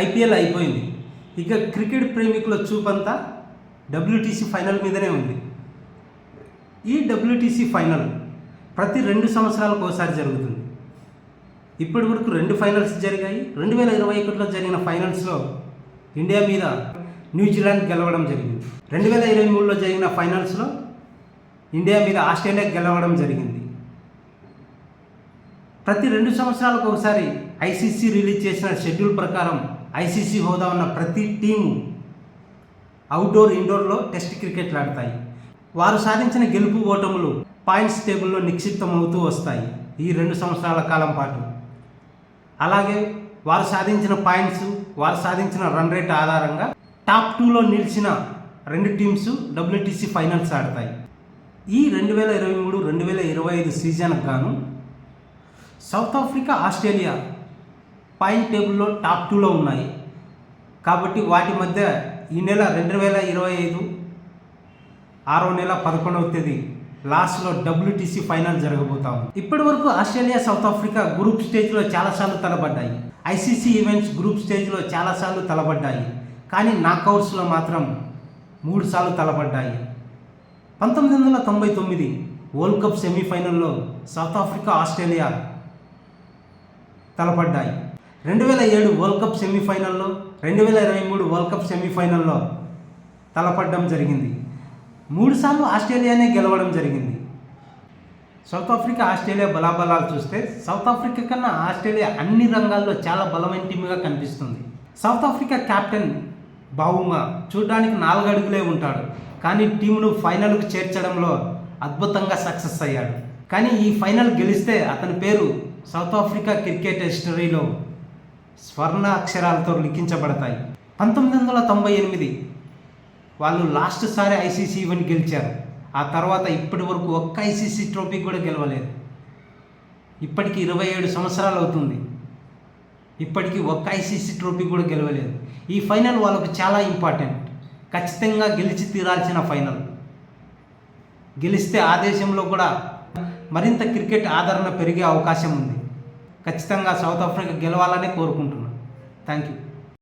IPL అయిపోయింది. ఇక cricket ప్రేమికుల చూపంతా డబ్ల్యూటీసీ ఫైనల్ మీదనే ఉంది. ఈ డబ్ల్యూటీసీ ఫైనల్ ప్రతి 2 సంవత్సరాలకు ఒకసారి జరుగుతుంది. ఇప్పటి వరకు 2 ఫైనల్స్ జరిగాయి. 2021లో జరిగిన ఫైనల్స్లో ఇండియా మీద న్యూజిలాండ్ గెలవడం జరిగింది. 2023లో జరిగిన ఫైనల్స్లో ఇండియా మీద ఆస్ట్రేలియా గెలవడం జరిగింది. ప్రతి 2 సంవత్సరాలకు ఒకసారి ఐసీసీ రిలీజ్ చేసిన షెడ్యూల్ ప్రకారం ఐసీసీ హోదా ఉన్న ప్రతి టీము అవుట్డోర్ ఇండోర్లో టెస్ట్ క్రికెట్లు ఆడతాయి. వారు సాధించిన గెలుపు ఓటములు పాయింట్స్ టేబుల్లో నిక్షిప్తమవుతూ వస్తాయి ఈ 2 సంవత్సరాల కాలం పాటు. అలాగే వారు సాధించిన పాయింట్స్, వారు సాధించిన రన్ రేట్ ఆధారంగా టాప్ 2లో నిలిచిన 2 టీమ్స్ డబ్ల్యూటీసీ ఫైనల్స్ ఆడతాయి. ఈ 2023-2025 సీజన్కు గాను సౌత్ ఆఫ్రికా, ఆస్ట్రేలియా పాయింట్ టేబుల్లో టాప్ 2లో ఉన్నాయి. కాబట్టి వాటి మధ్య ఈ నెల 2025 6వ నెల 11వ తేదీ లాస్ట్లో డబ్ల్యూటీసీ ఫైనల్ జరగబోతాం. ఇప్పటి వరకు ఆస్ట్రేలియా, సౌత్ ఆఫ్రికా గ్రూప్ స్టేజ్లో చాలాసార్లు తలపడ్డాయి. ఐసీసీ ఈవెంట్స్ గ్రూప్ స్టేజ్లో చాలాసార్లు తలపడ్డాయి. కానీ నాకౌట్స్లో మాత్రం 3 సార్లు తలపడ్డాయి. 1999 వరల్డ్ కప్ సెమీఫైనల్లో సౌత్ ఆఫ్రికా, ఆస్ట్రేలియా తలపడ్డాయి. 2007 వరల్డ్ కప్ సెమీఫైనల్లో, 2023 వరల్డ్ కప్ సెమీఫైనల్లో తలపడడం జరిగింది. 3 సార్లు ఆస్ట్రేలియానే గెలవడం జరిగింది. సౌత్ ఆఫ్రికా, ఆస్ట్రేలియా బలాబలాలు చూస్తే సౌత్ ఆఫ్రికా కన్నా ఆస్ట్రేలియా అన్ని రంగాల్లో చాలా బలమైన టీమ్గా కనిపిస్తుంది. సౌత్ ఆఫ్రికా కెప్టెన్ బావుమా చూడడానికి 4 అడుగులే ఉంటాడు. కానీ టీంను ఫైనల్కు చేర్చడంలో అద్భుతంగా సక్సెస్ అయ్యాడు. కానీ ఈ ఫైనల్ గెలిస్తే అతని పేరు సౌత్ ఆఫ్రికా క్రికెట్ హిస్టరీలో స్వర్ణ అక్షరాలతో లిఖించబడతాయి. 1998 వాళ్ళు లాస్ట్ సారి ఐసీసీ ఈవెంట్ గెలిచారు. ఆ తర్వాత ఇప్పటి వరకు ఒక్క ఐసీసీ ట్రోఫీ కూడా గెలవలేదు. ఇప్పటికి 27 సంవత్సరాలు అవుతుంది. ఇప్పటికీ ఒక్క ఐసీసీ ట్రోఫీ కూడా గెలవలేదు. ఈ ఫైనల్ వాళ్ళకు చాలా ఇంపార్టెంట్. ఖచ్చితంగా గెలిచి తీరాల్సిన ఫైనల్. గెలిస్తే ఆ దేశంలో కూడా మరింత క్రికెట్ ఆదరణ పెరిగే అవకాశం ఉంది. ఖచ్చితంగా సౌత్ ఆఫ్రికా గెలవాలనే కోరుకుంటున్నాను. Thank you.